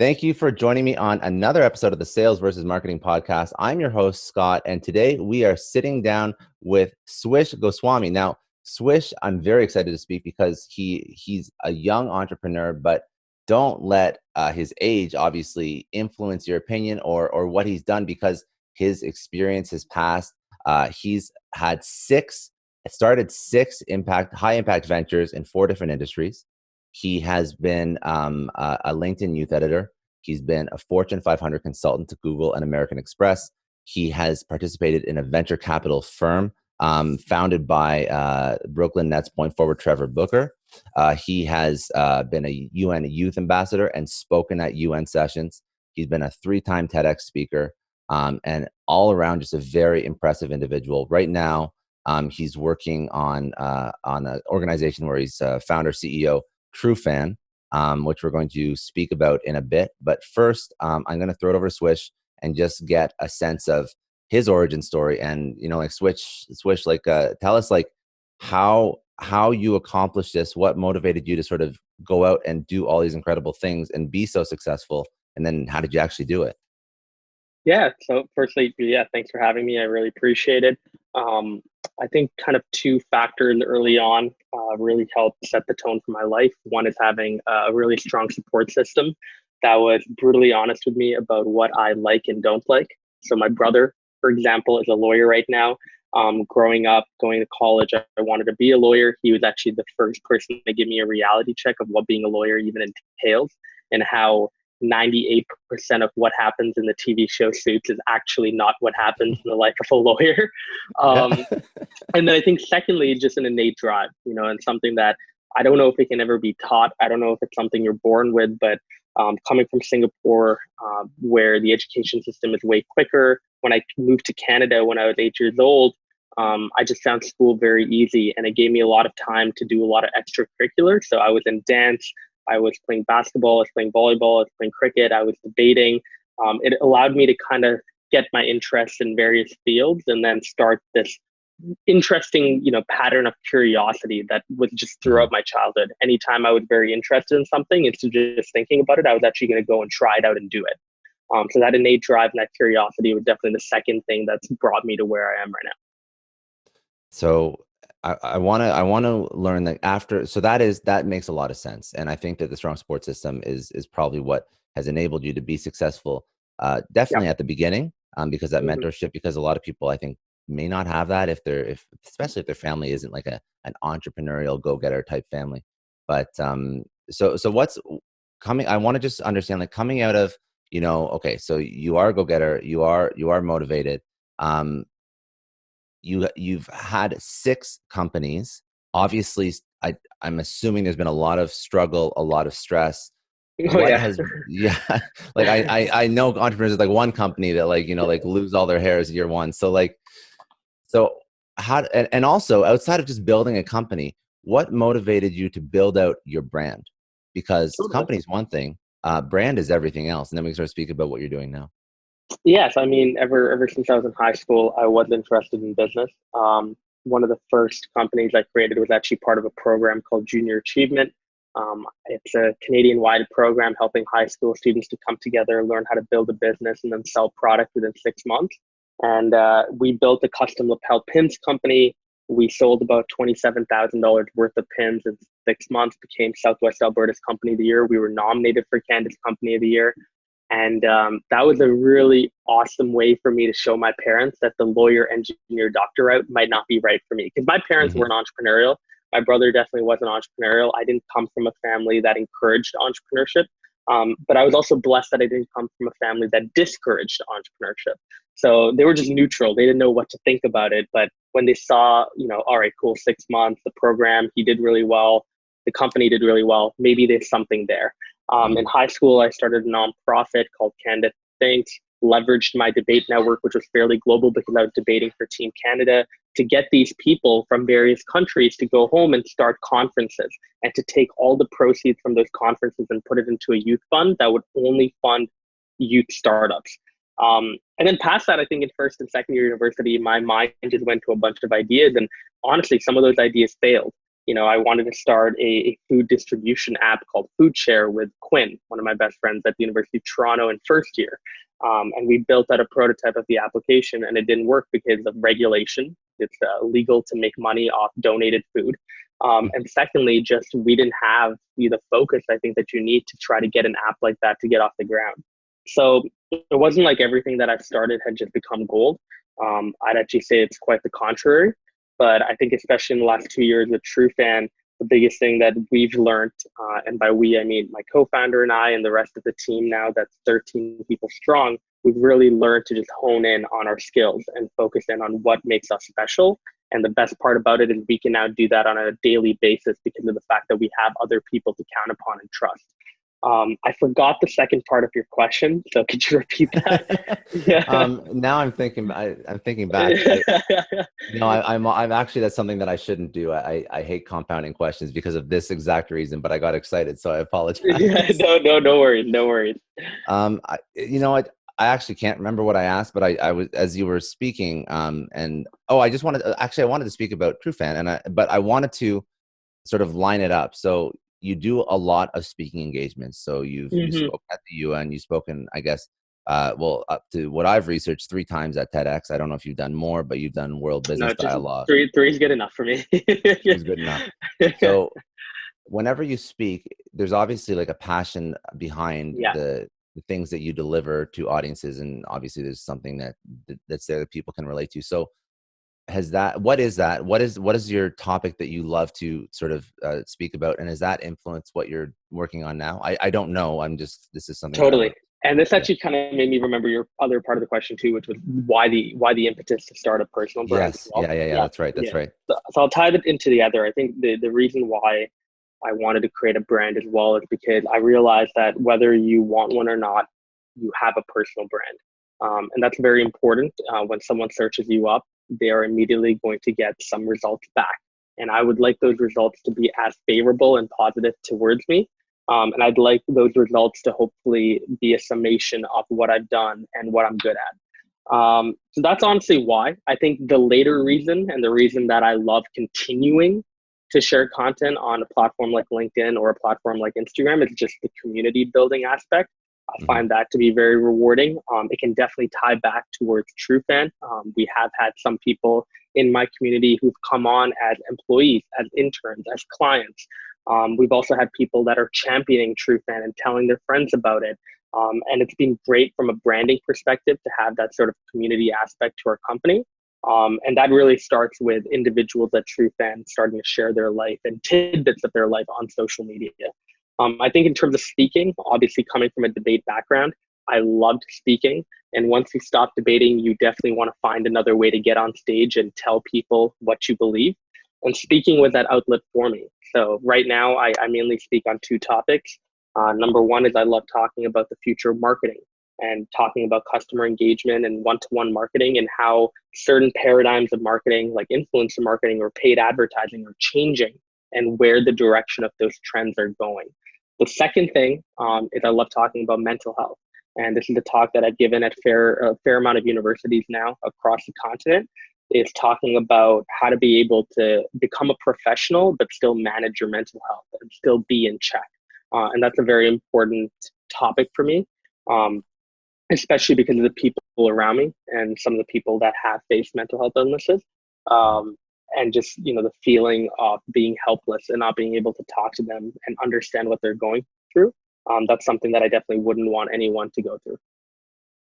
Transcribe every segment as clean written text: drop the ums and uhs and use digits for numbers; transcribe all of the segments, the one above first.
Thank you for joining me on another episode of the Sales versus Marketing Podcast. I'm your host, Scott, and today we are sitting down with Swish Goswami. Now, Swish, I'm very excited to speak because he's a young entrepreneur, but don't let his age obviously influence your opinion or what he's done, because his experience, his past, he's had started six high impact ventures in 4 different industries. He has been a LinkedIn youth editor. He's been a Fortune 500 consultant to Google and American Express. He has participated in a venture capital firm founded by Brooklyn Nets point forward Trevor Booker. He has been a UN youth ambassador and spoken at UN sessions. He's been a 3-time TEDx speaker, and all around just a very impressive individual. Right now, he's working on an organization where he's founder, CEO, TruFan, which we're going to speak about in a bit. But first, I'm going to throw it over to Swish and just get a sense of his origin story. And, like Swish, tell us how you accomplished this, what motivated you to sort of go out and do all these incredible things and be so successful. And then how did you actually do it? Yeah. So firstly, thanks for having me. I really appreciate it. I think kind of two factors early on really helped set the tone for my life. One is having a really strong support system that was brutally honest with me about what I like and don't like. So my brother, for example, is a lawyer right now. Growing up, going to college, I wanted to be a lawyer. He was actually the first person to give me a reality check of what being a lawyer even entails and how 98% of what happens in the TV show Suits is actually not what happens in the life of a lawyer. Yeah. And then I think secondly, just an innate drive, and something that I don't know if it can ever be taught. I don't know if it's something you're born with, but coming from Singapore, where the education system is way quicker. When I moved to Canada when I was 8 years old, I just found school very easy, and it gave me a lot of time to do a lot of extracurriculars. So I was in dance, I was playing basketball, I was playing volleyball, I was playing cricket, I was debating. It allowed me to kind of get my interests in various fields and then start this interesting, pattern of curiosity that was just throughout my childhood. Anytime I was very interested in something, instead of just thinking about it, I was actually going to go and try it out and do it. So that innate drive and that curiosity was definitely the second thing that's brought me to where I am right now. So I want to learn that after. So that makes a lot of sense, and I think that the strong support system is probably what has enabled you to be successful. Yeah. Definitely at the beginning, because that Mhm. mentorship. Because a lot of people, I think, may not have that if especially if their family isn't like an entrepreneurial go getter type family. But so what's coming? I want to just understand, like, coming out of, okay, so you are a go getter, you are motivated. Um, you've had 6 companies. Obviously, I'm assuming there's been a lot of struggle, a lot of stress. Oh What yeah. has Yeah, like I know entrepreneurs with like one company that like lose all their hairs year one. So how, and also outside of just building a company, what motivated you to build out your brand? Because Totally. company is one thing, brand is everything else. And then we can start speaking about what you're doing now. Yes, I mean, ever since I was in high school, I was interested in business. One of the first companies I created was actually part of a program called Junior Achievement. It's a Canadian-wide program helping high school students to come together, learn how to build a business, and then sell product within 6 months. And we built a custom lapel pins company. We sold about $27,000 worth of pins in 6 months, became Southwest Alberta's Company of the Year. We were nominated for Canada's Company of the Year. And that was a really awesome way for me to show my parents that the lawyer, engineer, doctor route might not be right for me. Because my parents Hmm. weren't entrepreneurial. My brother definitely wasn't entrepreneurial. I didn't come from a family that encouraged entrepreneurship. But I was also blessed that I didn't come from a family that discouraged entrepreneurship. So they were just neutral. They didn't know what to think about it. But when they saw, all right, cool, 6 months, the program, he did really well, the company did really well, maybe there's something there. In high school, I started a nonprofit called Canada Thinks, leveraged my debate network, which was fairly global because I was debating for Team Canada, to get these people from various countries to go home and start conferences and to take all the proceeds from those conferences and put it into a youth fund that would only fund youth startups. And then past that, I think in first and second year university, my mind just went to a bunch of ideas. And honestly, some of those ideas failed. I wanted to start a food distribution app called Food Share with Quinn, one of my best friends at the University of Toronto in first year. And we built out a prototype of the application, and it didn't work because of regulation. It's illegal to make money off donated food. And secondly, just we didn't have the focus I think that you need to try to get an app like that to get off the ground. So it wasn't like everything that I've started had just become gold. I'd actually say it's quite the contrary. But I think especially in the last 2 years with TruFan, the biggest thing that we've learned, and by we, I mean my co-founder and I and the rest of the team now that's 13 people strong, we've really learned to just hone in on our skills and focus in on what makes us special. And the best part about it is we can now do that on a daily basis because of the fact that we have other people to count upon and trust. I forgot the second part of your question, so could you repeat that? Yeah. Now I'm thinking back. I'm actually, that's something that I shouldn't do. I hate compounding questions because of this exact reason, but I got excited, so I Yeah, apologize. no worries, no worries. I actually can't remember what I asked, but I was, as you were speaking, and oh, I wanted to speak about TruFan, but I wanted to sort of line it up. So you do a lot of speaking engagements. So you Hmm. spoke at the UN, you've spoken, I guess, well, up to what I've researched, 3 times at TEDx. I don't know if you've done more, but you've done World No, Business just Dialogue. three is good enough for me. Is good enough. So whenever you speak, there's obviously like a passion behind Yeah, the things that you deliver to audiences, and obviously there's something that's there that people can relate to. So has that what is that what is your topic that you love to sort of speak about, and has that influenced what you're working on now? I don't know, I'm just, this is something that I totally. want. And this Yeah. actually kind of made me remember your other part of the question too, which was why the impetus to start a personal brand as Yes, well. yeah, Yeah, that's right, that's yeah. right. So I'll tie it into the other. I think the reason why I wanted to create a brand as well is because I realized that whether you want one or not, you have a personal brand. And that's very important. When someone searches you up, they are immediately going to get some results back. And I would like those results to be as favorable and positive towards me. And I'd like those results to hopefully be a summation of what I've done and what I'm good at. So that's honestly why. I think the later reason and the reason that I love continuing to share content on a platform like LinkedIn or a platform like Instagram is just the community building aspect. I Hmm. find that to be very rewarding. It can definitely tie back towards TruFan. We have had some people in my community who've come on as employees, as interns, as clients. We've also had people that are championing TruFan and telling their friends about it. And it's been great from a branding perspective to have that sort of community aspect to our company. And that really starts with individuals at TruFan starting to share their life and tidbits of their life on social media. I think in terms of speaking, obviously coming from a debate background, I loved speaking. And once you stop debating, you definitely want to find another way to get on stage and tell people what you believe. And speaking was that outlet for me. So right now, I mainly speak on 2 topics. Number one is I love talking about the future of marketing and talking about customer engagement and one-to-one marketing and how certain paradigms of marketing, like influencer marketing or paid advertising, are changing and where the direction of those trends are going. The second thing is I love talking about mental health. And this is a talk that I've given at a fair amount of universities now across the continent, is talking about how to be able to become a professional, but still manage your mental health and still be in check. And that's a very important topic for me, especially because of the people around me and some of the people that have faced mental health illnesses. And just, the feeling of being helpless and not being able to talk to them and understand what they're going through. That's something that I definitely wouldn't want anyone to go through.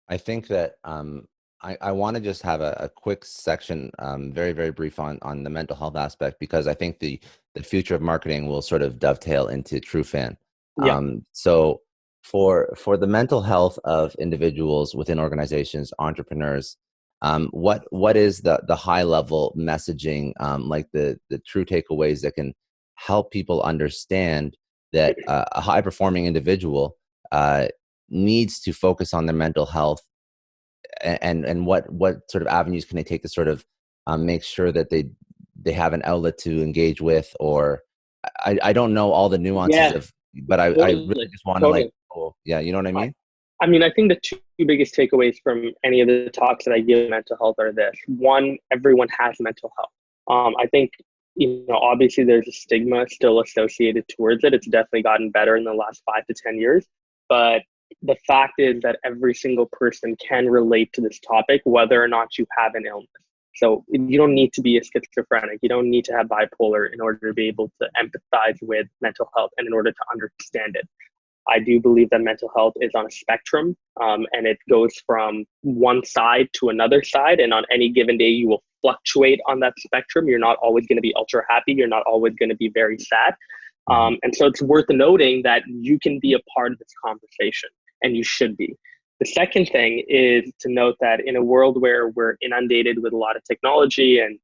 I think that I want to just have a quick section, very, very brief on the mental health aspect, because I think the future of marketing will sort of dovetail into TruFan. Yeah. So for the mental health of individuals within organizations, entrepreneurs, what is the high level messaging, like the true takeaways that can help people understand that a high performing individual needs to focus on their mental health, and what sort of avenues can they take to sort of make sure that they have an outlet to engage with, or I don't know all the nuances Yeah, of, but I really totally. just want to, like, Totally. oh yeah, you know what I I, mean? I mean, I think the two biggest takeaways from any of the talks that I give mental health are this. One, everyone has mental health. I think Obviously there's a stigma still associated towards it. It's definitely gotten better in the last 5 to 10 years. But the fact is that every single person can relate to this topic, whether or not you have an illness. So you don't need to be a schizophrenic. You don't need to have bipolar in order to be able to empathize with mental health and in order to understand it. I do believe that mental health is on a spectrum, and it goes from one side to another side. And on any given day, you will fluctuate on that spectrum. You're not always going to be ultra happy. You're not always going to be very sad. And so it's worth noting that you can be a part of this conversation, and you should be. The second thing is to note that in a world where we're inundated with a lot of technology and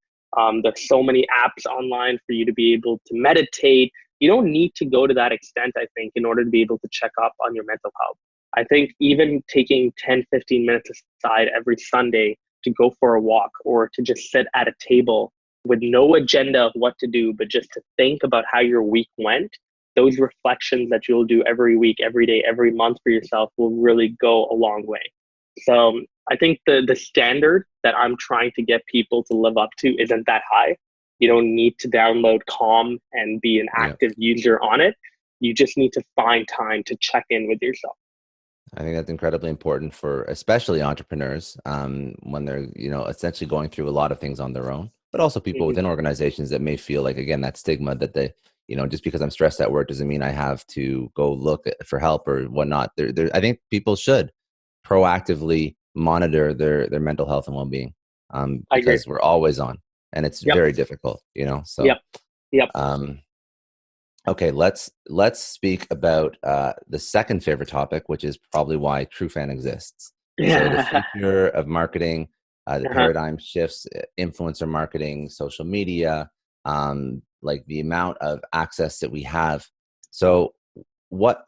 there's so many apps online for you to be able to meditate, you don't need to go to that extent, I think, in order to be able to check up on your mental health. I think even taking 10, 15 minutes aside every Sunday to go for a walk or to just sit at a table with no agenda of what to do, but just to think about how your week went, those reflections that you'll do every week, every day, every month for yourself will really go a long way. So I think the standard that I'm trying to get people to live up to isn't that high. You don't need to download Calm and be an active user on it. You just need to find time to check in with yourself. I think that's incredibly important for especially entrepreneurs when they're, essentially going through a lot of things on their own, but also people within organizations that may feel like, again, that stigma that they, just because I'm stressed at work doesn't mean I have to go look for help or whatnot. I think people should proactively monitor their mental health and well-being because we're always on and it's very difficult, so. Yep. Okay, let's speak about the second favorite topic, which is probably why TruFan exists. So the future of marketing, the paradigm shifts, influencer marketing, social media, like the amount of access that we have. So what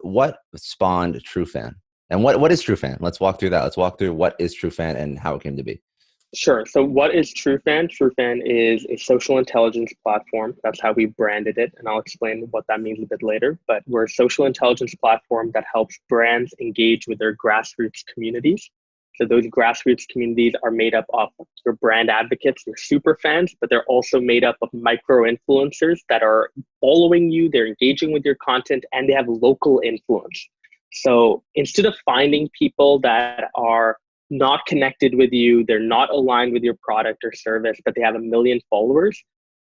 spawned TruFan? And what is TruFan? Let's walk through that. Let's walk through what is TruFan and how it came to be. Sure. So what is TruFan? TruFan is a social intelligence platform. That's how we branded it. And I'll explain what that means a bit later. But we're a social intelligence platform that helps brands engage with their grassroots communities. So those grassroots communities are made up of your brand advocates, your super fans, but they're also made up of micro influencers that are following you, they're engaging with your content, and they have local influence. So instead of finding people that are not connected with you, they're not aligned with your product or service, but they have 1 million followers,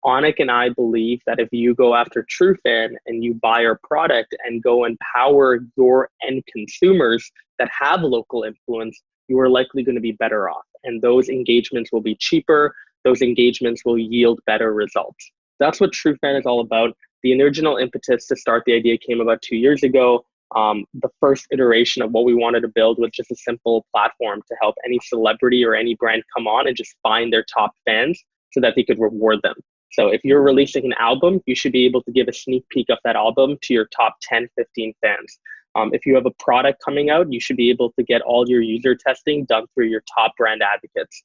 Onik and I believe that if you go after TruFan and you buy our product and go empower your end consumers that have local influence, you are likely going to be better off. And those engagements will be cheaper. Those engagements will yield better results. That's what TruFan is all about. The original impetus to start the idea came about 2 years ago. The first iteration of what we wanted to build was just a simple platform to help any celebrity or any brand come on and just find their top fans so that they could reward them. So if you're releasing an album, you should be able to give a sneak peek of that album to your top 10, 15 fans. If you have a product coming out, you should be able to get all your user testing done through your top brand advocates.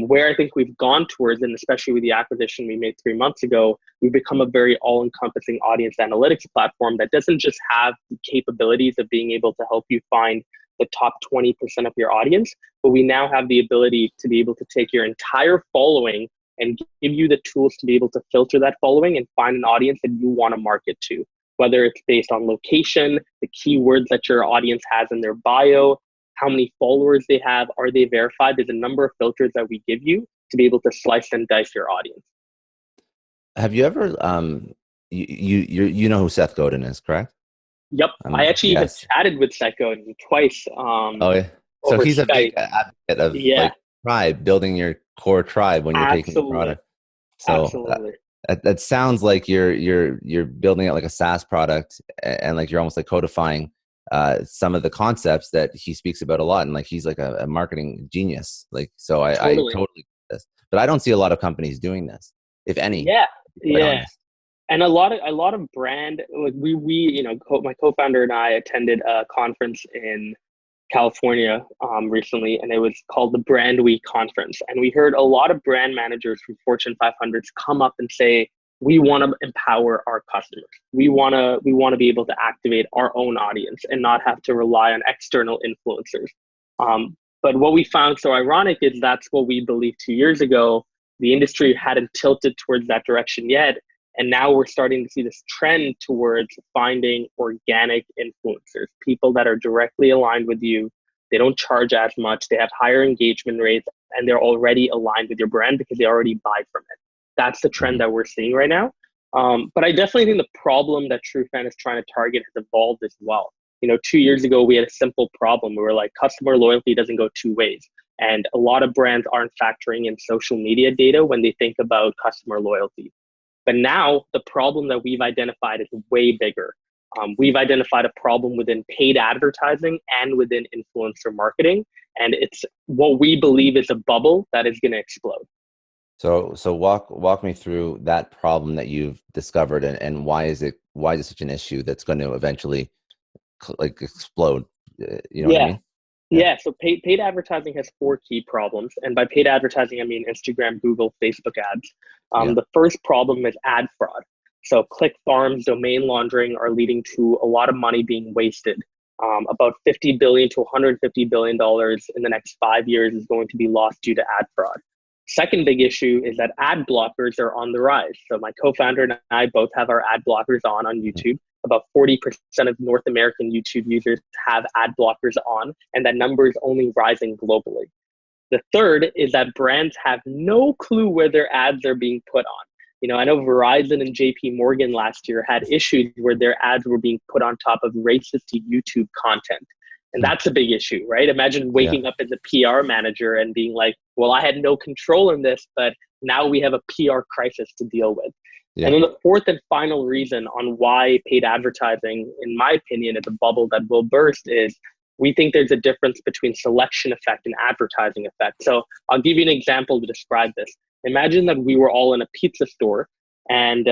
Where I think we've gone towards, and especially with the acquisition we made 3 months ago, we've become a very all-encompassing audience analytics platform that doesn't just have the capabilities of being able to help you find the top 20% of your audience, but we now have the ability to be able to take your entire following and give you the tools to be able to filter that following and find an audience that you want to market to, whether it's based on location, the keywords that your audience has in their bio, how many followers they have, are they verified? There's a number of filters that we give you to be able to slice and dice your audience. Have you ever, you know who Seth Godin is, correct? Yep. I actually even chatted with Seth Godin twice. Oh, yeah. So he's Skype. A big advocate of like tribe, building your core tribe when you're taking the product. So that sounds like you're building it like a SaaS product and like you're almost like codifying some of the concepts that he speaks about a lot, and like he's like a marketing genius. Like, so I totally get this, but I don't see a lot of companies doing this, if any. Yeah. Honest. And a lot of brand, like we my co-founder and I attended a conference in California recently, and it was called the Brand Week Conference. And we heard a lot of brand managers from Fortune 500s come up and say, we want to empower our customers. We want to be able to activate our own audience and not have to rely on external influencers. But what we found so ironic is that's what we believed 2 years ago. The industry hadn't tilted towards that direction yet. And now we're starting to see this trend towards finding organic influencers, people that are directly aligned with you. They don't charge as much, they have higher engagement rates, and they're already aligned with your brand because they already buy from it. That's the trend that we're seeing right now. But I definitely think the problem that TruFan is trying to target has evolved as well. 2 years ago, we had a simple problem. We were like, customer loyalty doesn't go two ways. And a lot of brands aren't factoring in social media data when they think about customer loyalty. But now the problem that we've identified is way bigger. We've identified a problem within paid advertising and within influencer marketing. And it's what we believe is a bubble that is going to explode. So walk me through that problem that you've discovered, and why is it such an issue that's going to eventually like explode? You know what I mean? Yeah. So paid advertising has four key problems. And by paid advertising, I mean Instagram, Google, Facebook ads. The first problem is ad fraud. So click farms, domain laundering are leading to a lot of money being wasted. About $50 billion to $150 billion in the next 5 years is going to be lost due to ad fraud. Second big issue is that ad blockers are on the rise. So my co-founder and I both have our ad blockers on YouTube. About 40% of North American YouTube users have ad blockers on, and that number is only rising globally. The third is that brands have no clue where their ads are being put on. I know Verizon and JP Morgan last year had issues where their ads were being put on top of racist YouTube content. And that's a big issue, right? Imagine waking up as a PR manager and being like, well, I had no control in this, but now we have a PR crisis to deal with. And then the fourth and final reason on why paid advertising, in my opinion, is a bubble that will burst is we think there's a difference between selection effect and advertising effect. So I'll give you an example to describe this. Imagine that we were all in a pizza store, and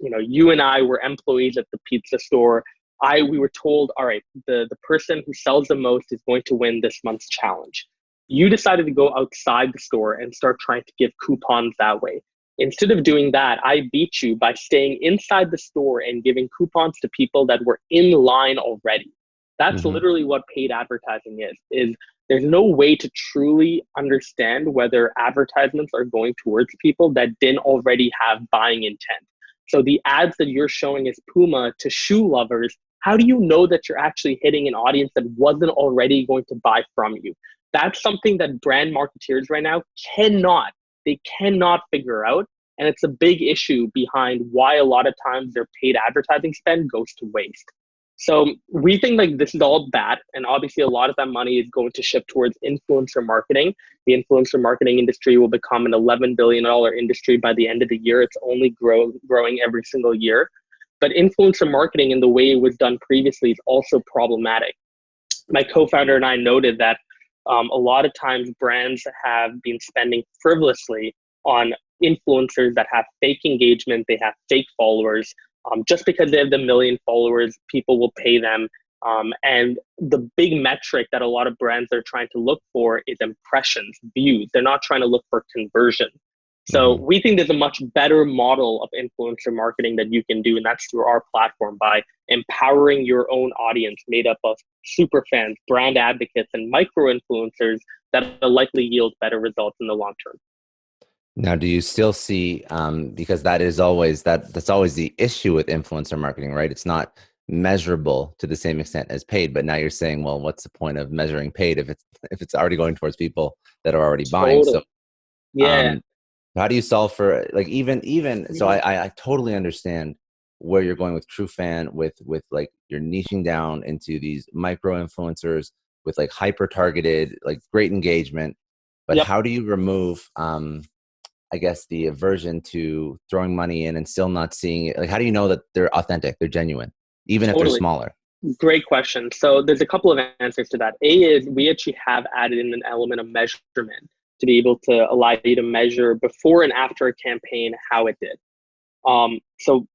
you and I were employees at the pizza store. We were told, all right, the person who sells the most is going to win this month's challenge. You decided to go outside the store and start trying to give coupons that way. Instead of doing that, I beat you by staying inside the store and giving coupons to people that were in line already. That's literally what paid advertising is there's no way to truly understand whether advertisements are going towards people that didn't already have buying intent. So the ads that you're showing as Puma to shoe lovers, how do you know that you're actually hitting an audience that wasn't already going to buy from you? That's something that brand marketeers right now cannot figure out. And it's a big issue behind why a lot of times their paid advertising spend goes to waste. So we think like this is all bad. And obviously a lot of that money is going to shift towards influencer marketing. The influencer marketing industry will become an $11 billion industry by the end of the year. It's only growing every single year. But influencer marketing in the way it was done previously is also problematic. My co-founder and I noted that a lot of times brands have been spending frivolously on influencers that have fake engagement, they have fake followers. Just because they have the million followers, people will pay them. And the big metric that a lot of brands are trying to look for is impressions, views. They're not trying to look for conversion. So we think there's a much better model of influencer marketing that you can do, and that's through our platform by empowering your own audience made up of super fans, brand advocates, and micro influencers that will likely yield better results in the long term. Now, do you still see, because that's always the issue with influencer marketing, right? It's not measurable to the same extent as paid, but now you're saying, well, what's the point of measuring paid if it's already going towards people that are already buying? So how do you solve for like even so I totally understand where you're going with TruFan with like you're niching down into these micro influencers with like hyper targeted, like great engagement, but how do you remove I guess the aversion to throwing money in and still not seeing it? Like, how do you know that they're authentic, they're genuine, even if they're smaller? Great question. So there's a couple of answers to that. A is we actually have added in an element of measurement to be able to allow you to measure before and after a campaign how it did. So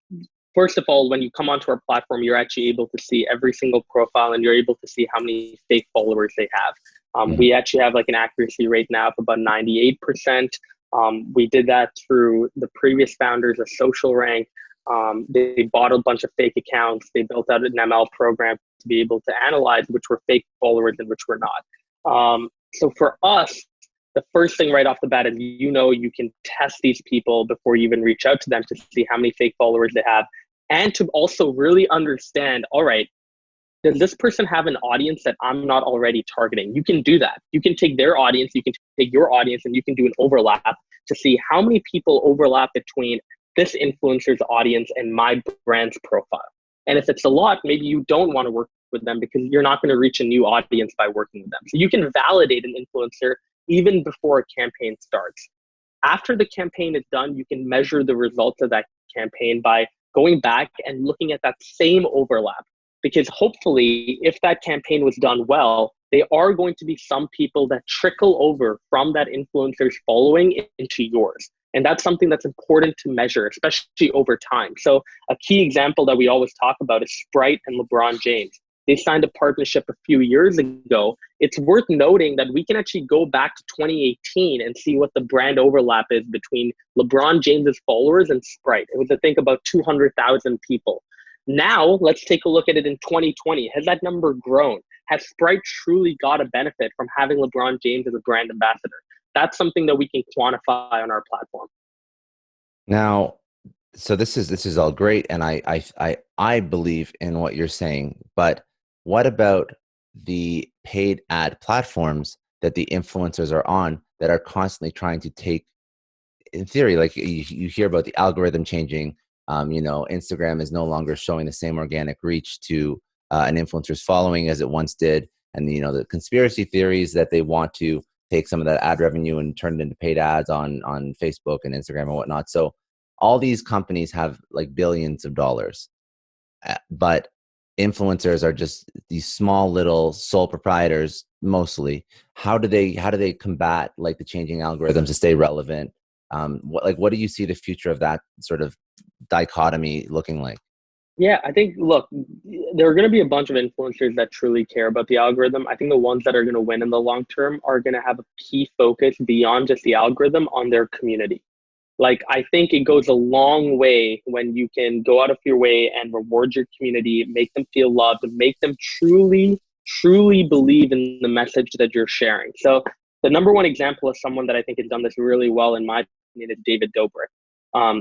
first of all, when you come onto our platform, you're actually able to see every single profile and you're able to see how many fake followers they have. We actually have like an accuracy rate now of about 98%. We did that through the previous founders of Social Rank. They bought a bunch of fake accounts. They built out an ML program to be able to analyze which were fake followers and which were not. So for us, the first thing right off the bat is, you can test these people before you even reach out to them to see how many fake followers they have, and to also really understand, all right, does this person have an audience that I'm not already targeting? You can do that. You can take their audience, you can take your audience, and you can do an overlap to see how many people overlap between this influencer's audience and my brand's profile. And if it's a lot, maybe you don't want to work with them because you're not going to reach a new audience by working with them. So you can validate an influencer even before a campaign starts. After the campaign is done, you can measure the results of that campaign by going back and looking at that same overlap. Because hopefully, if that campaign was done well, there are going to be some people that trickle over from that influencer's following into yours. And that's something that's important to measure, especially over time. So a key example that we always talk about is Sprite and LeBron James. They signed a partnership a few years ago. It's worth noting that we can actually go back to 2018 and see what the brand overlap is between LeBron James's followers and Sprite. It was, I think, about 200,000 people. Now, let's take a look at it in 2020. Has that number grown? Has Sprite truly got a benefit from having LeBron James as a brand ambassador? That's something that we can quantify on our platform. Now, so this is all great, and I believe in what you're saying, but what about the paid ad platforms that the influencers are on that are constantly trying to take, in theory, like you hear about the algorithm changing, Instagram is no longer showing the same organic reach to an influencer's following as it once did, and the conspiracy theories that they want to take some of that ad revenue and turn it into paid ads on Facebook and Instagram and whatnot. So all these companies have like billions of dollars, but influencers are just these small little sole proprietors mostly. How do they combat like the changing algorithms to stay relevant? What do you see the future of that sort of dichotomy looking like? Yeah, I think, look, there are going to be a bunch of influencers that truly care about the algorithm. I think the ones that are going to win in the long term are going to have a key focus beyond just the algorithm on their community. Like, I think it goes a long way when you can go out of your way and reward your community, make them feel loved, and make them truly, truly believe in the message that you're sharing. So the number one example of someone that I think has done this really well, in my opinion, is David Dobrik.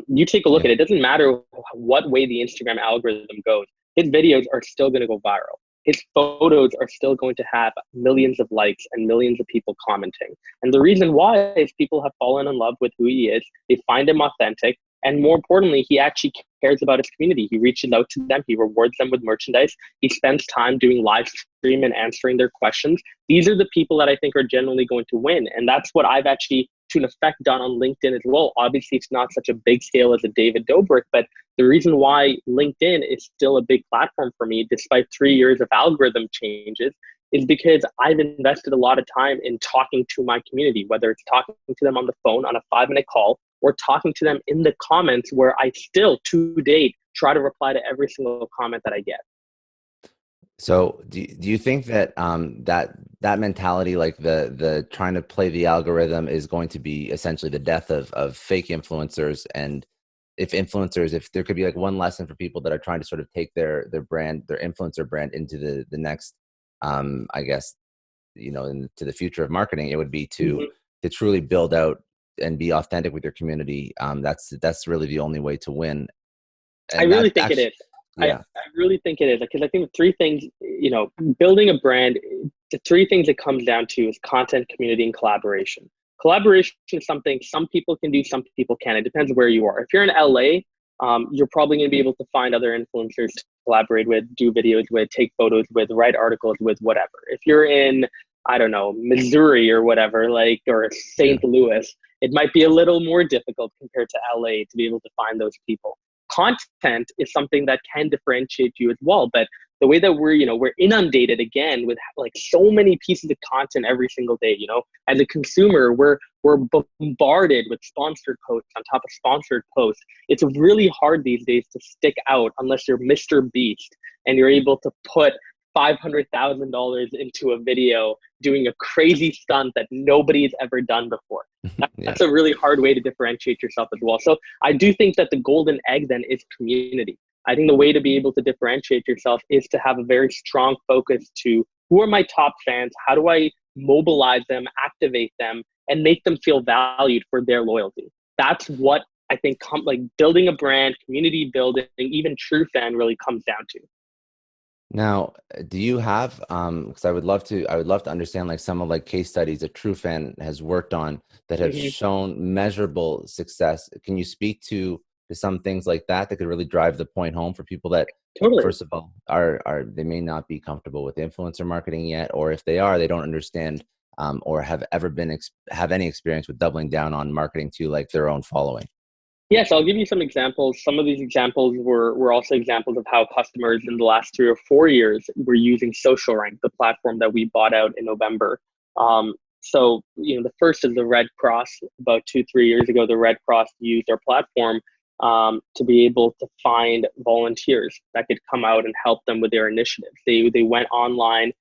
You take a look at it, it doesn't matter what way the Instagram algorithm goes. His videos are still going to go viral. His photos are still going to have millions of likes and millions of people commenting. And the reason why is people have fallen in love with who he is. They find him authentic. And more importantly, he actually cares about his community. He reaches out to them. He rewards them with merchandise. He spends time doing live stream and answering their questions. These are the people that I think are generally going to win. And that's what I've actually, to an effect, done on LinkedIn as well. Obviously, it's not such a big scale as a David Dobrik, but the reason why LinkedIn is still a big platform for me, despite 3 years of algorithm changes, is because I've invested a lot of time in talking to my community, whether it's talking to them on the phone on a 5-minute call or talking to them in the comments, where I still, to date, try to reply to every single comment that I get. So do you think that that mentality, like the trying to play the algorithm, is going to be essentially the death of fake influencers? And if there could be like one lesson for people that are trying to sort of take their brand, their influencer brand, into the next, I guess, into the future of marketing, it would be to truly build out and be authentic with your community. That's really the only way to win. And I really think it is. Yeah. I really think it is, because I think the three things, building a brand, the three things it comes down to is content, community, and collaboration. Collaboration is something some people can do, some people can't. It depends where you are. If you're in LA, you're probably going to be able to find other influencers to collaborate with, do videos with, take photos with, write articles with, whatever. If you're in, I don't know, Missouri or whatever, or St. Louis, it might be a little more difficult compared to LA to be able to find those people. Content is something that can differentiate you as well, but the way that we're inundated again with like so many pieces of content every single day. As a consumer, we're bombarded with sponsored posts on top of sponsored posts. It's really hard these days to stick out unless you're Mr. Beast and you're able to put $500,000 into a video doing a crazy stunt that nobody's ever done before. That's a really hard way to differentiate yourself as well. So I do think that the golden egg then is community. I think the way to be able to differentiate yourself is to have a very strong focus to who are my top fans? How do I mobilize them, activate them, and make them feel valued for their loyalty? That's what I think like building a brand, community building, even TruFan really comes down to. Now, do you have because I would love to understand like some of like case studies that TruFan has worked on that have Hmm. shown measurable success. Can you speak to some things like that that could really drive the point home for people that Totally. first of all are they may not be comfortable with influencer marketing yet, or if they are, they don't understand or have ever have any experience with doubling down on marketing to like their own following. Yes, I'll give you some examples. Some of these examples were also examples of how customers in the last 3 or 4 years were using SocialRank, the platform that we bought out in November. So, the first is the Red Cross. About 2, 3 years ago, the Red Cross used our platform to be able to find volunteers that could come out and help them with their initiatives. They went online.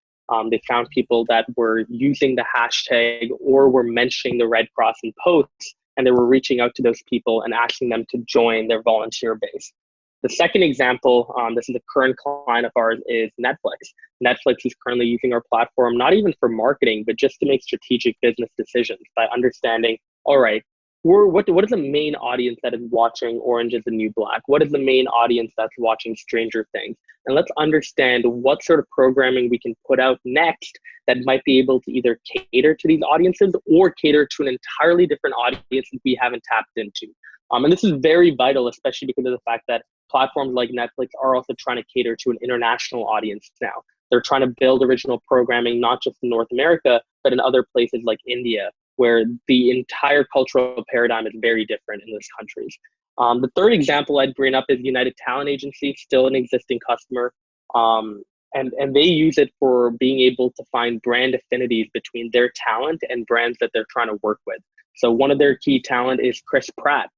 They found people that were using the hashtag or were mentioning the Red Cross in posts, and they were reaching out to those people and asking them to join their volunteer base. The second example, this is a current client of ours, is Netflix. Netflix is currently using our platform, not even for marketing, but just to make strategic business decisions by understanding, all right, what is the main audience that is watching Orange is the New Black? What is the main audience that's watching Stranger Things? And let's understand what sort of programming we can put out next that might be able to either cater to these audiences or cater to an entirely different audience that we haven't tapped into. And this is very vital, especially because of the fact that platforms like Netflix are also trying to cater to an international audience now. They're trying to build original programming, not just in North America, but in other places like India, where the entire cultural paradigm is very different in those countries. The third example I'd bring up is United Talent Agency, still an existing customer. And they use it for being able to find brand affinities between their talent and brands that they're trying to work with. So one of their key talent is Chris Pratt.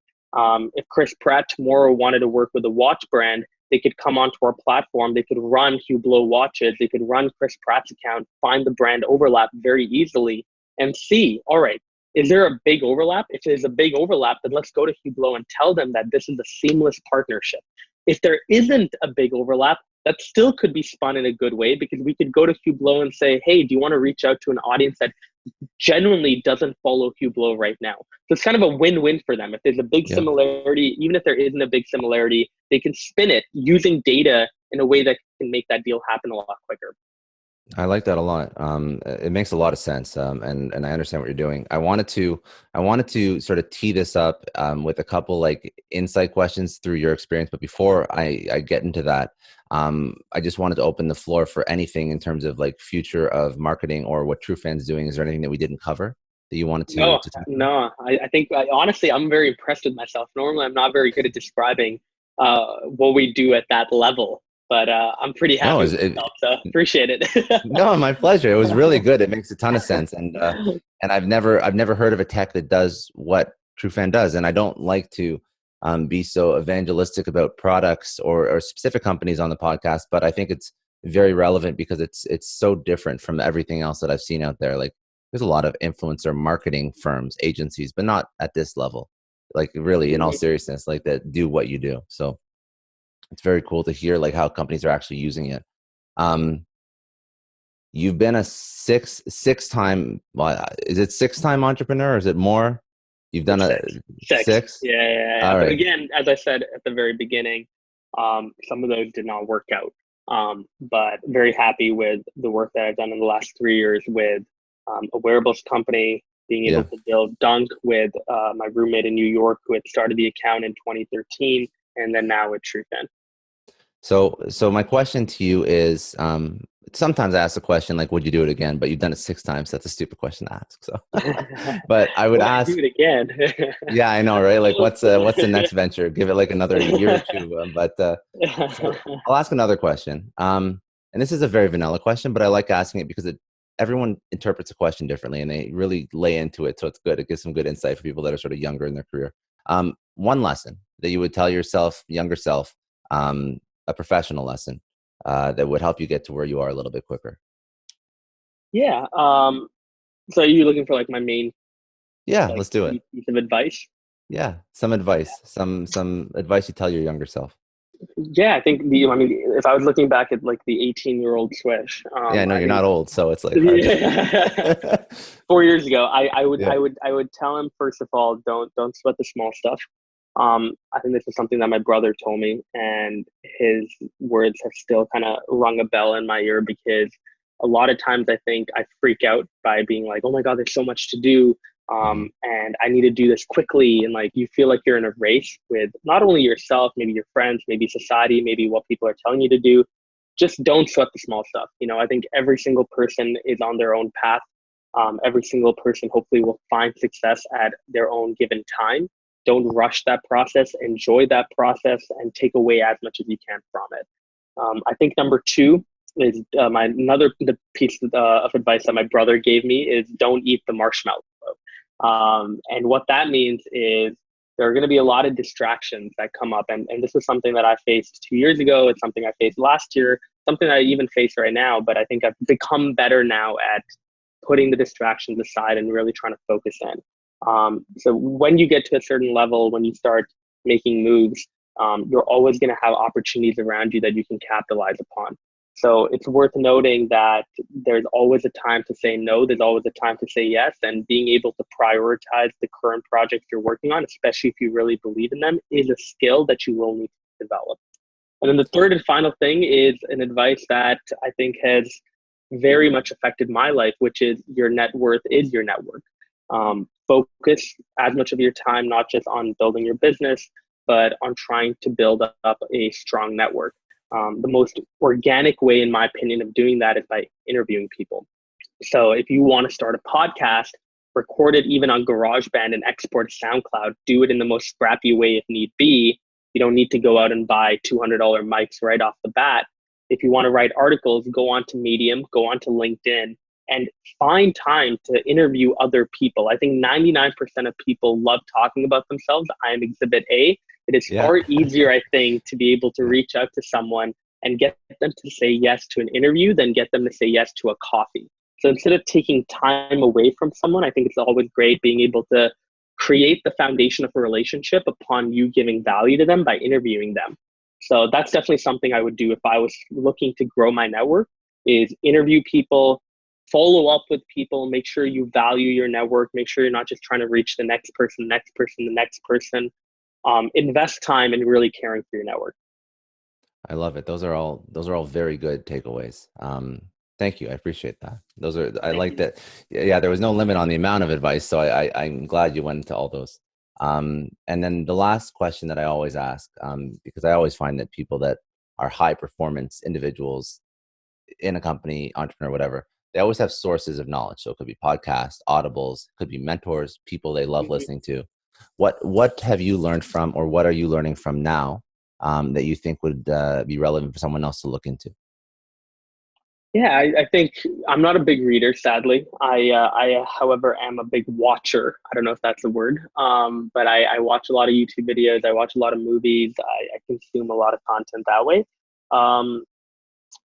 If Chris Pratt tomorrow wanted to work with a watch brand, they could come onto our platform. They could run Hublot watches. They could run Chris Pratt's account, find the brand overlap very easily, and see, all right, is there a big overlap? If there's a big overlap, then let's go to Hublot and tell them that this is a seamless partnership. If there isn't a big overlap, that still could be spun in a good way, because we could go to Hublot and say, hey, do you want to reach out to an audience that genuinely doesn't follow Hublot right now? So it's kind of a win-win for them. If there's a big Yeah. similarity, even if there isn't a big similarity, they can spin it using data in a way that can make that deal happen a lot quicker. I like that a lot. It makes a lot of sense, and I understand what you're doing. I wanted to sort of tee this up with a couple like insight questions through your experience. But before I get into that, I just wanted to open the floor for anything in terms of like future of marketing or what TruFan's doing. Is there anything that we didn't cover that you wanted No, to talk about? no. I think honestly, I'm very impressed with myself. Normally, I'm not very good at describing what we do at that level, but I'm pretty No, happy with myself. So appreciate it. no, my pleasure. It was really good. It makes a ton of sense, and I've never heard of a tech that does what TruFan does. And I don't like to be so evangelistic about products or specific companies on the podcast, but I think it's very relevant because it's so different from everything else that I've seen out there. Like there's a lot of influencer marketing firms, agencies, but not at this level. Like really, in all Mhm. seriousness, like that do what you do. So it's very cool to hear like how companies are actually using it. Um, You've been a six time. Well, is it six time entrepreneur or is it more? You've done It's a six. Six. six. Yeah, yeah, yeah. All But right. again, as I said at the very beginning, some of those did not work out. But very happy with the work that I've done in the last 3 years with a wearables company, being able Yeah. to build Dunk with my roommate in New York, who had started the account in 2013, and then now with TruFan. So my question to you is, sometimes I ask a question like, would you do it again? But you've done it six times. That's a stupid question to ask. So, but I would Would I do ask, it again? yeah, I know, right? Like, what's the next venture? Give it like another year or two. So I'll ask another question. And this is a very vanilla question, but I like asking it because everyone interprets a question differently and they really lay into it. So it's good. It gives some good insight for people that are sort of younger in their career. One lesson that you would tell yourself, younger self, um, a professional lesson that would help you get to where you are a little bit quicker. Yeah. So are you looking for like my main Yeah, like let's do it. piece of advice? Yeah, some advice, some advice you tell your younger self. Yeah, I think I mean, if I was looking back at like the 18-year-old Swish, Yeah, I know I you're think not old, so it's like hard yeah, to. 4 years ago, Yeah. I would tell him, first of all, don't sweat the small stuff. I think this is something that my brother told me, and his words have still kind of rung a bell in my ear, because a lot of times I think I freak out by being like, oh my God, there's so much to do. Hmm. And I need to do this quickly. And like, you feel like you're in a race with not only yourself, maybe your friends, maybe society, maybe what people are telling you to do. Just don't sweat the small stuff. I think every single person is on their own path. Every single person hopefully will find success at their own given time. Don't rush that process. Enjoy that process and take away as much as you can from it. I think number two is my another the piece of advice that my brother gave me is don't eat the marshmallow. And what that means is there are going to be a lot of distractions that come up. And this is something that I faced 2 years ago. It's something I faced last year, something I even face right now. But I think I've become better now at putting the distractions aside and really trying to focus in. So when you get to a certain level, when you start making moves, you're always going to have opportunities around you that you can capitalize upon. So it's worth noting that there's always a time to say no. There's always a time to say yes. And being able to prioritize the current projects you're working on, especially if you really believe in them, is a skill that you will need to develop. And then the third and final thing is an advice that I think has very much affected my life, which is your net worth is your network. Focus as much of your time, not just on building your business, but on trying to build up a strong network. The most organic way, in my opinion, of doing that is by interviewing people. So if you want to start a podcast, record it even on GarageBand and export to SoundCloud. Do it in the most scrappy way if need be. You don't need to go out and buy $200 mics right off the bat. If you want to write articles, go on to Medium, go on to LinkedIn, and find time to interview other people. I think 99% of people love talking about themselves. I am Exhibit A. It is Yeah. far easier, I think, to be able to Yeah. reach out to someone and get them to say yes to an interview than get them to say yes to a coffee. So instead of taking time away from someone, I think it's always great being able to create the foundation of a relationship upon you giving value to them by interviewing them. So that's definitely something I would do if I was looking to grow my network, is interview people, follow up with people, make sure you value your network, make sure you're not just trying to reach the next person, next person, the next person. Invest time in really caring for your network. I love it. Those are all very good takeaways. Thank you. I appreciate that. I Thank like you. that. Yeah, there was no limit on the amount of advice, so I'm glad you went into all those. And then the last question that I always ask, because I always find that people that are high performance individuals in a company, entrepreneur, whatever, they always have sources of knowledge. So it could be podcasts, audibles, could be mentors, people they love Mhm. listening to. What have you learned from, or what are you learning from now, that you think would be relevant for someone else to look into? Yeah, I think I'm not a big reader, sadly. However, am a big watcher. I don't know if that's a word, but I watch a lot of YouTube videos. I watch a lot of movies. I consume a lot of content that way. Um,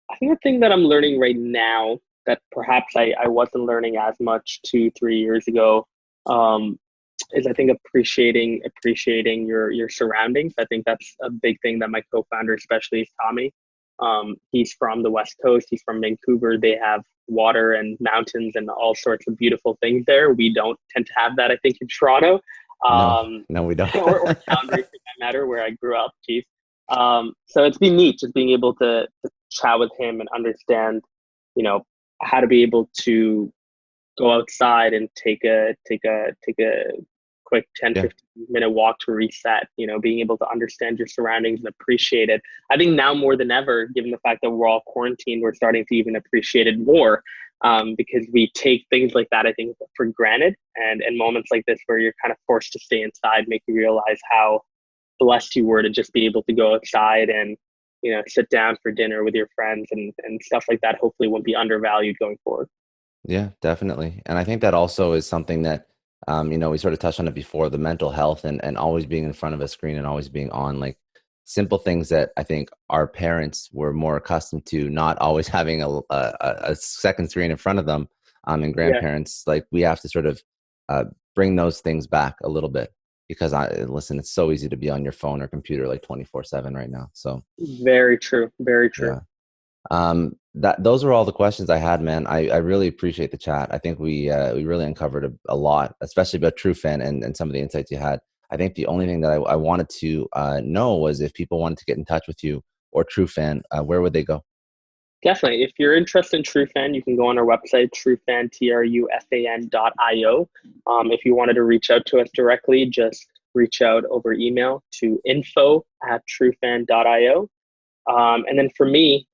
I think the thing that I'm learning right now that perhaps I wasn't learning as much 2, 3 years ago, um, is I think appreciating your surroundings. I think that's a big thing that my co-founder especially has taught me. He's from the West Coast. He's from Vancouver. They have water and mountains and all sorts of beautiful things there. We don't tend to have that, I think, in Toronto, No, um, no, we don't. or Calgary for that matter, where I grew up. Geez. So it's been neat just being able to chat with him and understand, you know, how to be able to go outside and take a quick 10 Yeah, 15 minute walk to reset, being able to understand your surroundings and appreciate it. I think now more than ever, given the fact that we're all quarantined, we're starting to even appreciate it more, because we take things like that, I think, for granted. And moments like this where you're kind of forced to stay inside make you realize how blessed you were to just be able to go outside and sit down for dinner with your friends, and stuff like that hopefully won't be undervalued going forward. yeah, definitely. And I think that also is something that, we sort of touched on it before, the mental health and always being in front of a screen and always being on, like, simple things that I think our parents were more accustomed to, not always having a second screen in front of them, and Yeah. grandparents, like, we have to sort of uh, bring those things back a little bit. because listen, it's so easy to be on your phone or computer like 24/7 right now. So Very true. Very true. yeah. That those are all the questions I had, man. I really appreciate the chat. I think we really uncovered a lot, especially about TruFan and some of the insights you had. I think the only thing that I wanted to know was if people wanted to get in touch with you or TruFan, where would they go? Definitely. If you're interested in TruFan, you can go on our website, TruFan, TRUFAN.io. If you wanted to reach out to us directly, just reach out over email to info@trufan.io. And then for me,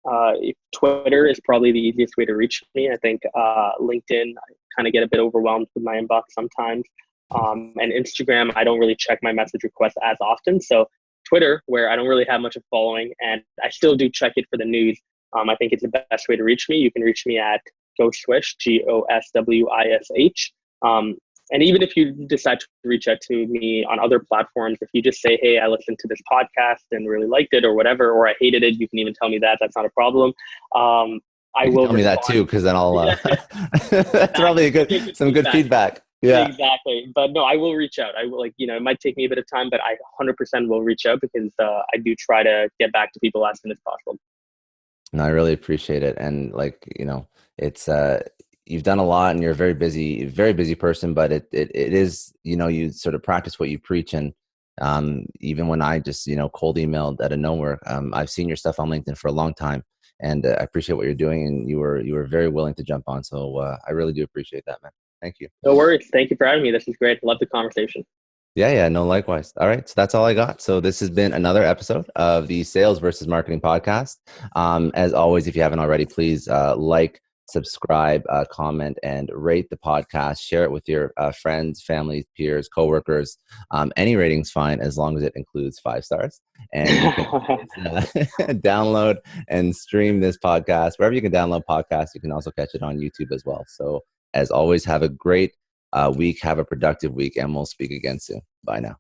Twitter is probably the easiest way to reach me. I think LinkedIn, I kind of get a bit overwhelmed with my inbox sometimes. And Instagram, I don't really check my message requests as often. So Twitter, where I don't really have much of following, and I still do check it for the news. I think it's the best way to reach me. You can reach me at Goswish, Goswish. And even if you decide to reach out to me on other platforms, if you just say, hey, I listened to this podcast and really liked it or whatever, or I hated it, you can even tell me that. That's not a problem. I You can will tell me that respond. too, because then I'll that's probably some good feedback. Yeah. Exactly. But no, I will reach out. I will, like, it might take me a bit of time, but I 100% will reach out because I do try to get back to people as soon as possible. No, I really appreciate it. And like, it's you've done a lot and you're a very busy person, but it is, you sort of practice what you preach. And even when I just, cold emailed out of nowhere, I've seen your stuff on LinkedIn for a long time, and I appreciate what you're doing, and you were very willing to jump on. So I really do appreciate that, man. Thank you. No worries. Thank you for having me. This is great. Love the conversation. Yeah, no, likewise. All right, so that's all I got. So this has been another episode of the Sales versus Marketing podcast. As always, if you haven't already, please like, subscribe, comment, and rate the podcast. Share it with your friends, family, peers, coworkers. Any rating's fine as long as it includes 5 stars. And you can download and stream this podcast wherever you can download podcasts. You can also catch it on YouTube as well. So as always, have a great week. Have a productive week, and we'll speak again soon. Bye now.